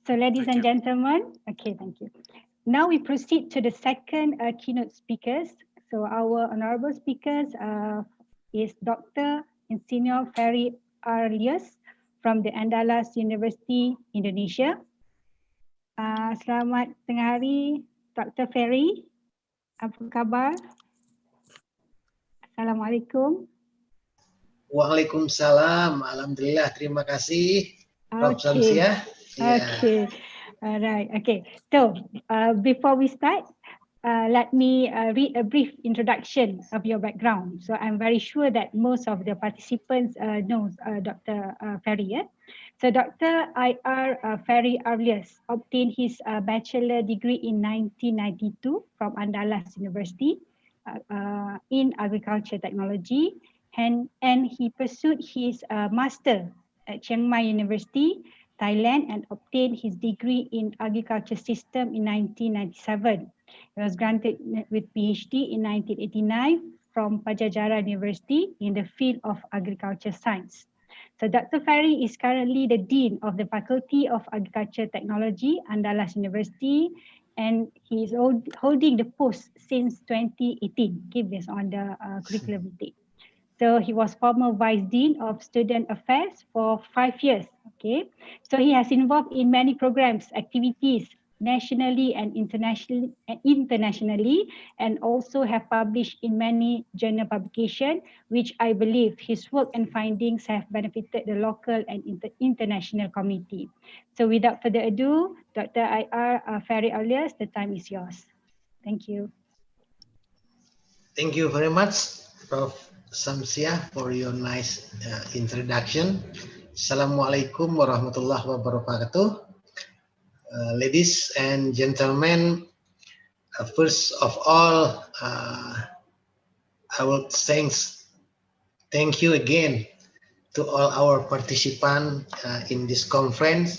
So ladies and gentlemen, okay, thank you. Now we proceed to the second keynote speakers. So our honorable speakers is Dr. Insinyur Ferry Arlius from the Andalas University, Indonesia. Selamat tengah hari, Dr. Ferry. Apa khabar? Assalamualaikum. Waalaikumsalam. Alhamdulillah. Terima kasih, Prof. Samsiah. Okay. All right. Okay. So before we start, let me read a brief introduction of your background. So I'm very sure that most of the participants knows Dr. Ferry. Yeah? So Dr. I.R. Ferry Arlius obtained his bachelor degree in 1992 from Andalas University in agriculture technology, and he pursued his master at Chiang Mai University, Thailand, and obtained his degree in agriculture system in 1997. He was granted with PhD in 1989 from Pajajaran University in the field of agriculture science. So Dr. Ferry is currently the Dean of the Faculty of Agriculture Technology, Andalas University, and he is holding the post since 2018, based on the curriculum intake. So he was former Vice Dean of Student Affairs for 5 years. Okay, so he has involved in many programs, activities, nationally and internationally, and also have published in many journal publications, which I believe his work and findings have benefited the local and international community. So without further ado, Dr. I.R. Ferry Arlius, the time is yours. Thank you. Thank you very much, Prof. Samsiah, for your nice introduction. Assalamualaikum warahmatullahi wabarakatuh. Ladies and gentlemen, first of all, I will thank you again to all our participants in this conference,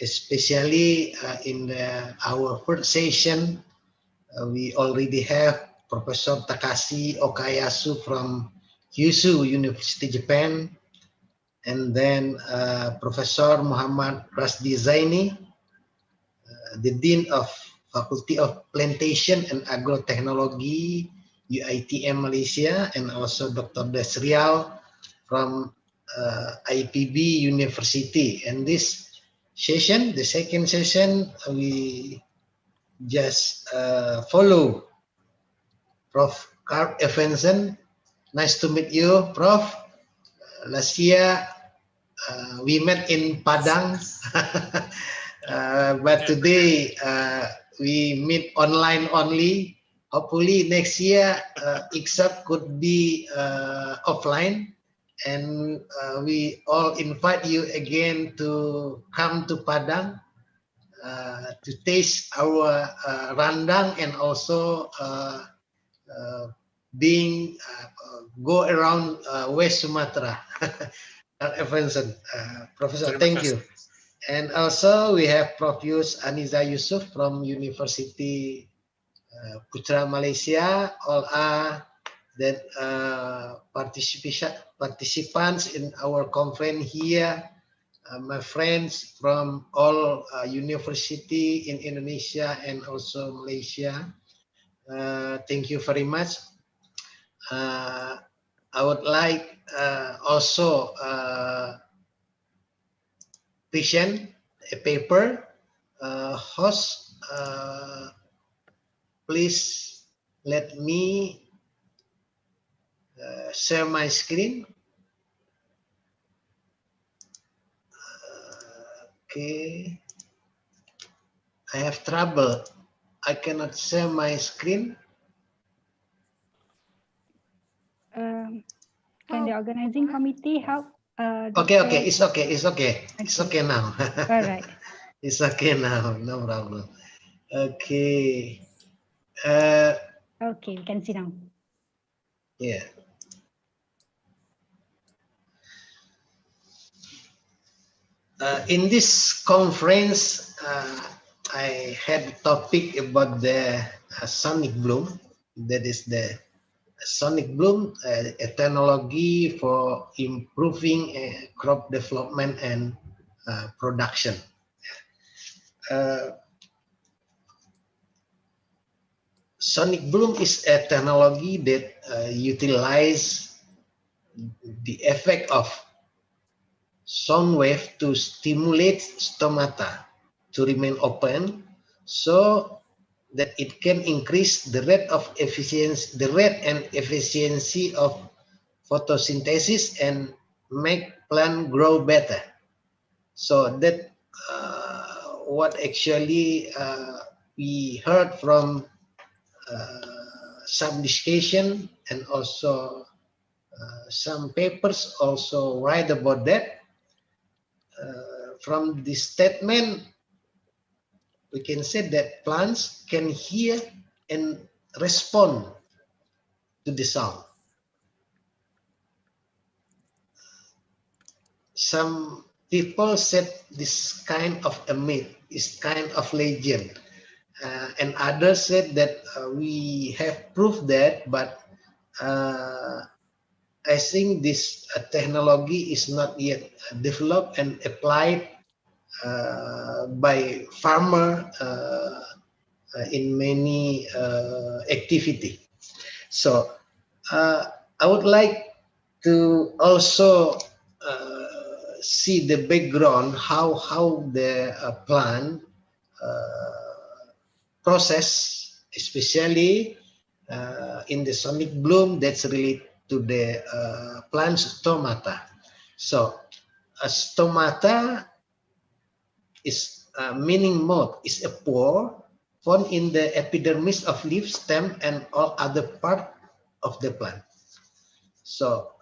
especially in our first session. We already have Professor Takashi Okayasu from Kyushu University, Japan, and then Professor Muhammad Rasdi Zaini, the Dean of Faculty of Plantation and Agrotechnology, UITM Malaysia, and also Dr. Desrial from IPB University. And this session, the second session, we just follow Prof. Carl Evanson. Nice to meet you, Prof. Last year we met in Padang, but today we meet online only. Hopefully next year ICSAP could be offline, and we all invite you again to come to Padang to taste our randang, and also go around West Sumatra. Evanson, Professor, thank you. And also we have Prof. Aniza Yusuf from University Putra Malaysia. All are that participants in our conference here. My friends from all university in Indonesia and also Malaysia. Thank you very much. I would like also present a paper. Host, please let me share my screen. Okay, I have trouble. I cannot share my screen. Can the organizing committee help? Okay, it's okay. It's okay now. All right. It's okay now, no problem. Okay. Okay, we can see now. Yeah. In this conference, I had a topic about the sonic bloom. That is the sonic bloom, a technology for improving crop development and production. Sonic boom is a technology that utilize the effect of sound wave to stimulate stomata to remain open, so that it can increase the rate and efficiency of photosynthesis and make plant grow better. So that what actually we heard from some discussion, and also some papers also write about that. From this statement, we can say that plants can hear and respond to the sound. Some people said this kind of a myth, is kind of legend, and others said that we have proof that, but I think this technology is not yet developed and applied by farmer in many activity. So I would like to also see the background, how the plant process, especially in the sonic bloom that's related to the plant stomata. So a stomata is meaning mode, is a pore found in the epidermis of leaf, stem, and all other part of the plant. So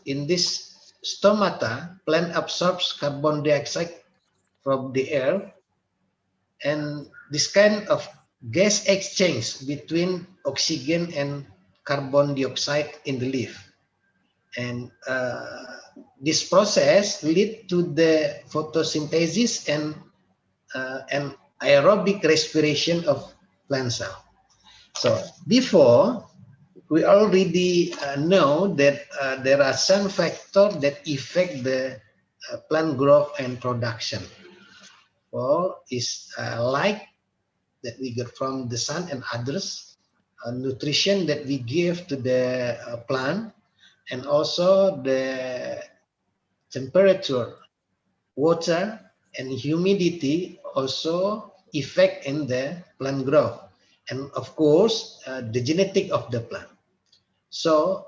in this stomata, plant absorbs carbon dioxide from the air, and this kind of gas exchange between oxygen and carbon dioxide in the leaf. And this process lead to the photosynthesis and aerobic respiration of plant cell. So before, we already know that there are some factors that affect the plant growth and production. Well, is light that we get from the sun and others, nutrition that we give to the plant, and also the temperature, water, and humidity also affect in the plant growth, and of course the genetic of the plant. So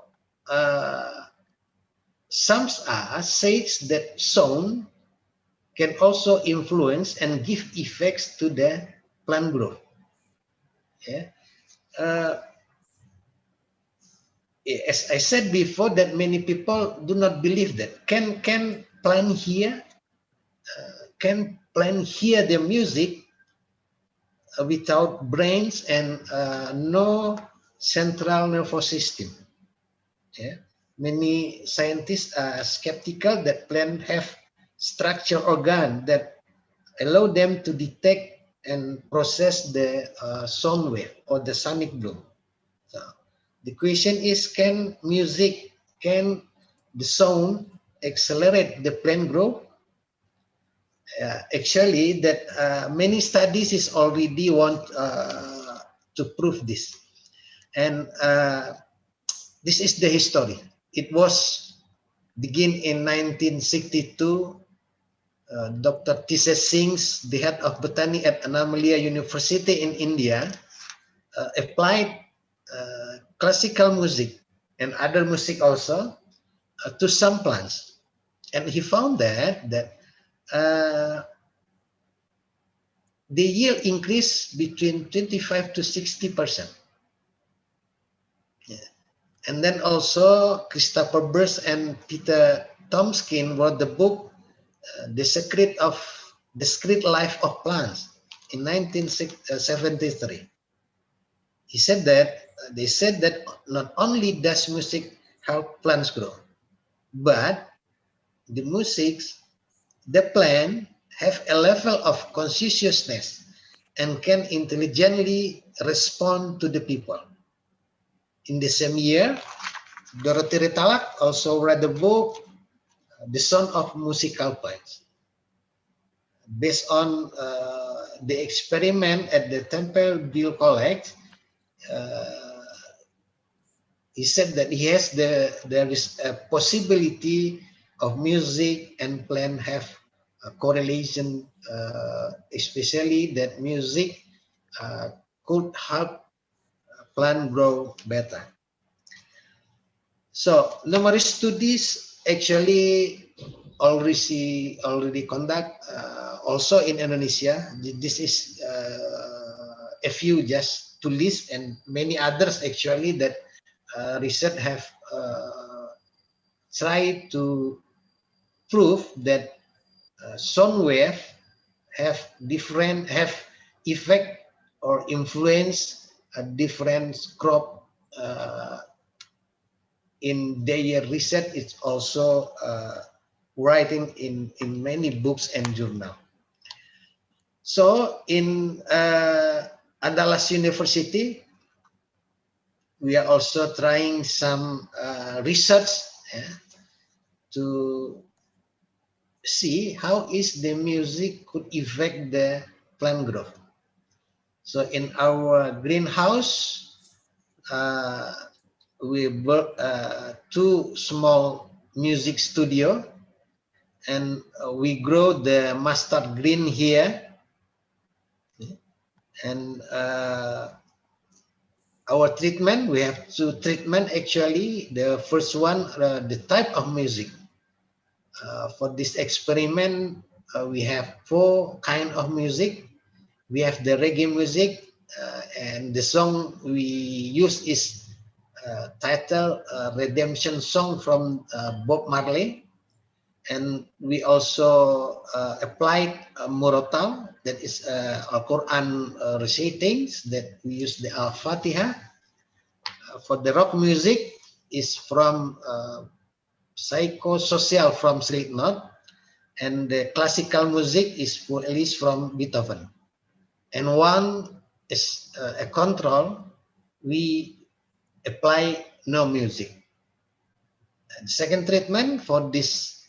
some says that sound can also influence and give effects to the plant growth. Yeah. As I said before, that many people do not believe that can plant hear the music without brains and no central nervous system. Yeah. Many scientists are skeptical that plants have structure organ that allow them to detect and process the sound wave or the sonic bloom. So the question is, can the sound accelerate the plant growth? Actually, that many studies is already want to prove this, and this is the history. It was begin in 1962. Dr. T.S. Singh, the head of botany at Annamalai University in India, applied classical music and other music also to some plants, and he found that the yield increased between 25 to 60%. Yeah. And then also Christopher Birch and Peter Tomskin wrote the book The Secret Life of Plants in 1973. They said that not only does music help plants grow, but the plant have a level of consciousness and can intelligently respond to the people. In the same year, Dorothy Retalak also read the book The Sound of Musical Plants. based on the experiment at the Temple Bill College, he said that there is a possibility of music and plant have a correlation, especially that music could help plant grow better. So numerous studies actually already conduct also in Indonesia. This is a few just to list, and many others actually that research have tried to prove that sound wave have effect or influence a different crop in their research. It's also writing in many books and journal. So in Andalas University, we are also trying some research to see how is the music could affect the plant growth. So in our greenhouse, we built two small music studio, and we grow the mustard green here, and our treatment, we have two treatment actually. The first one, the type of music. For this experiment, we have 4 kind of music. We have the reggae music, and the song we use is titled Redemption Song from Bob Marley. And we also applied Murotal, that is Al-Quran recitings, that we use the Al-Fatiha. For the rock music is from Psychosocial from Slipknot, and the classical music is for Elise from Beethoven. And one is a control, we apply no music. And second treatment for this,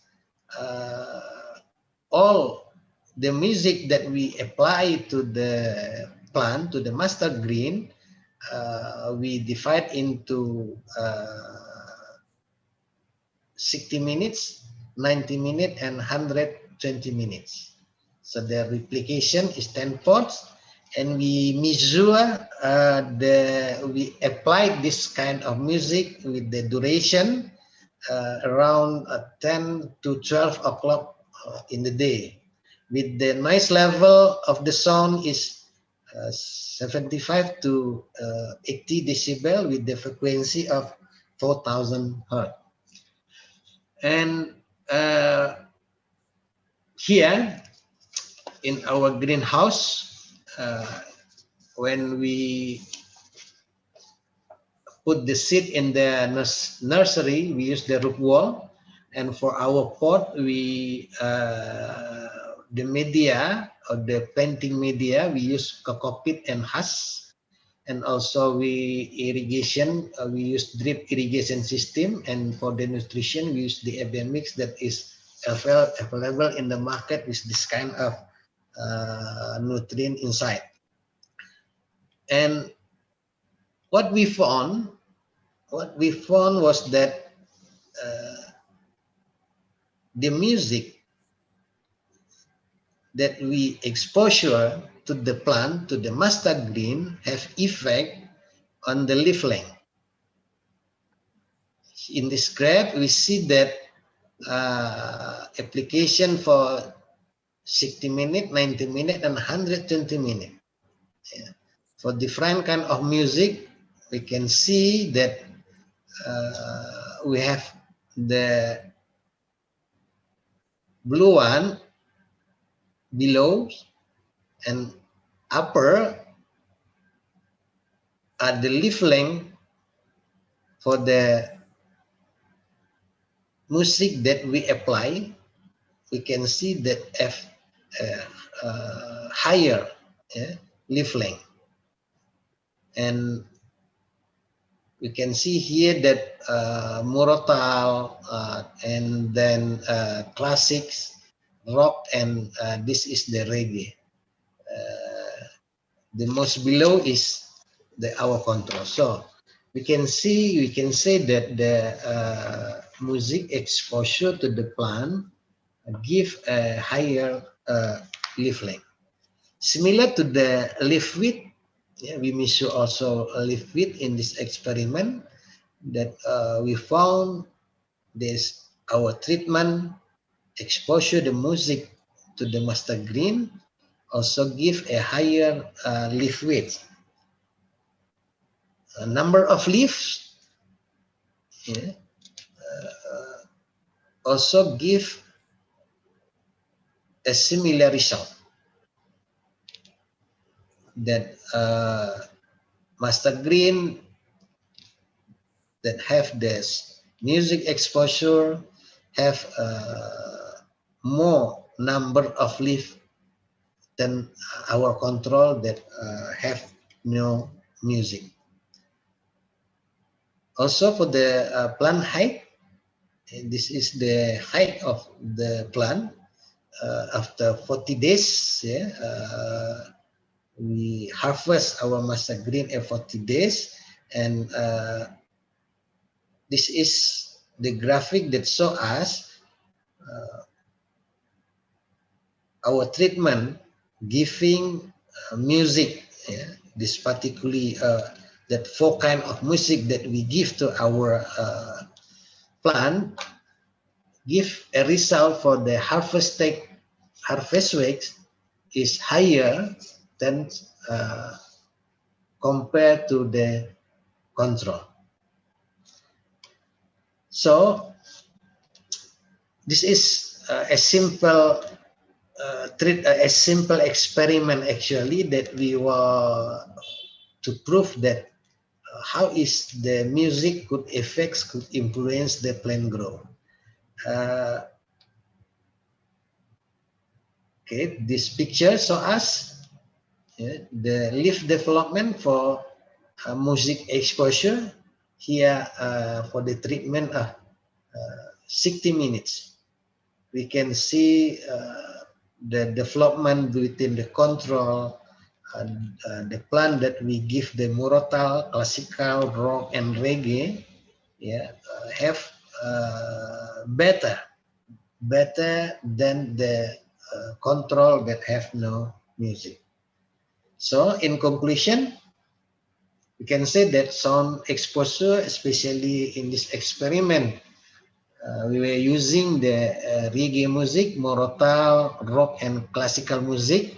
all the music that we apply to the plant, to the mustard green, we divide into 60 minutes, 90 minutes, and 120 minutes. So the replication is 10 pods, and we measure we apply this kind of music with the duration around 10 to 12 o'clock in the day. With the noise level of the sound is 75 to 80 decibel with the frequency of 4,000 hertz. And here in our greenhouse, when we put the seed in the nursery, we use the root wall, and for our pot, we the media or the planting media, we use cocoa-peat and husk. And also we irrigation, we use drip irrigation system, and for the nutrition we use the ABM mix that is available in the market with this kind of nutrient inside. And what we found was that the music that we exposure to the plant, to the mustard green, have effect on the leaf length. In this graph, we see that application for 60 minutes, 90 minutes, and 120 minutes. Yeah. For different kind of music, we can see that we have the blue one below, and upper are the leaf length for the music that we apply. We can see that have higher leaf length, and we can see here that Murotal and then classics rock, and this is the reggae. The most below is our control. So we can say that the music exposure to the plant give a higher leaf length. Similar to the leaf width, yeah, we measure also a leaf width in this experiment that we found this our treatment exposure the music to the master green also give a higher leaf width. A number of leaves, yeah, also give a similar result that master green that have this music exposure have more number of leaf than our control that have no music. Also for the plant height, this is the height of the plant after 40 days. Yeah, we harvest our master green at 40 days, and this is the graphic that show us our treatment giving music, yeah, this particularly that four kind of music that we give to our plant give a result for the harvest weight is higher than compared to the control. So this is a simple a simple experiment actually that we were to prove that how is the music could influence the plant growth. Okay, this picture show us the leaf development for music exposure here for the treatment of 60 minutes. We can see the development within the control, the plant that we give the murotal, classical, rock, and reggae, yeah, have better than the control that have no music. So in conclusion, we can say that sound exposure, especially in this experiment, we were using the reggae music, murotal, rock, and classical music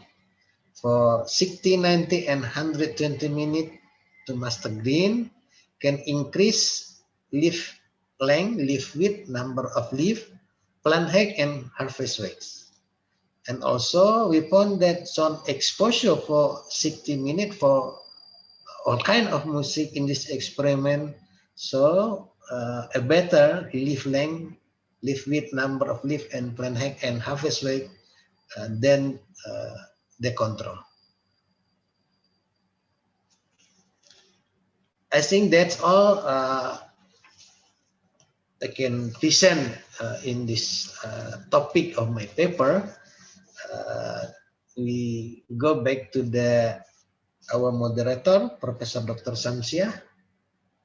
for 60, 90, and 120 minutes to master green, can increase leaf length, leaf width, number of leaf, plant height, and harvest weights. And also we found that sound exposure for 60 minutes for all kind of music in this experiment, so a better leaf length, leaf width, number of leaf, and plant height and harvest weight than the control. I think that's all I can present in this topic of my paper. We go back to our moderator, Professor Dr. Samsia.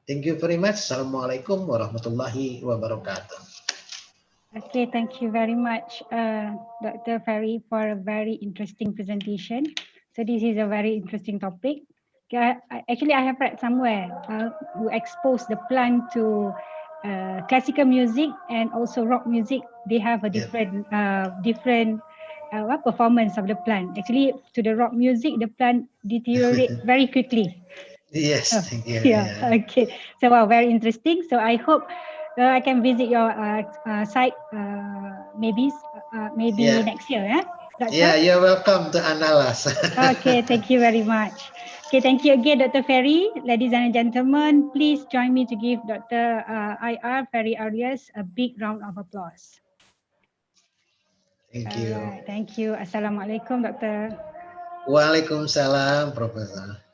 Thank you very much. Assalamualaikum warahmatullahi wabarakatuh. Okay, thank you very much, Dr. Ferry, for a very interesting presentation. So this is a very interesting topic. Actually, I have read somewhere who exposed the plant to classical music and also rock music. They have a different performance of the plant. Actually, to the rock music, the plant deteriorate very quickly. Yes, thank you. Yeah, okay. So wow, very interesting. So I hope I can visit your site maybe next year. Yeah, you're welcome to Analas. Okay, thank you very much. Okay, thank you again, Dr. Ferry. Ladies and gentlemen, please join me to give Dr. IR Ferry Arias a big round of applause. Thank you. Thank you. Assalamualaikum, Dr. Waalaikumsalam, Professor.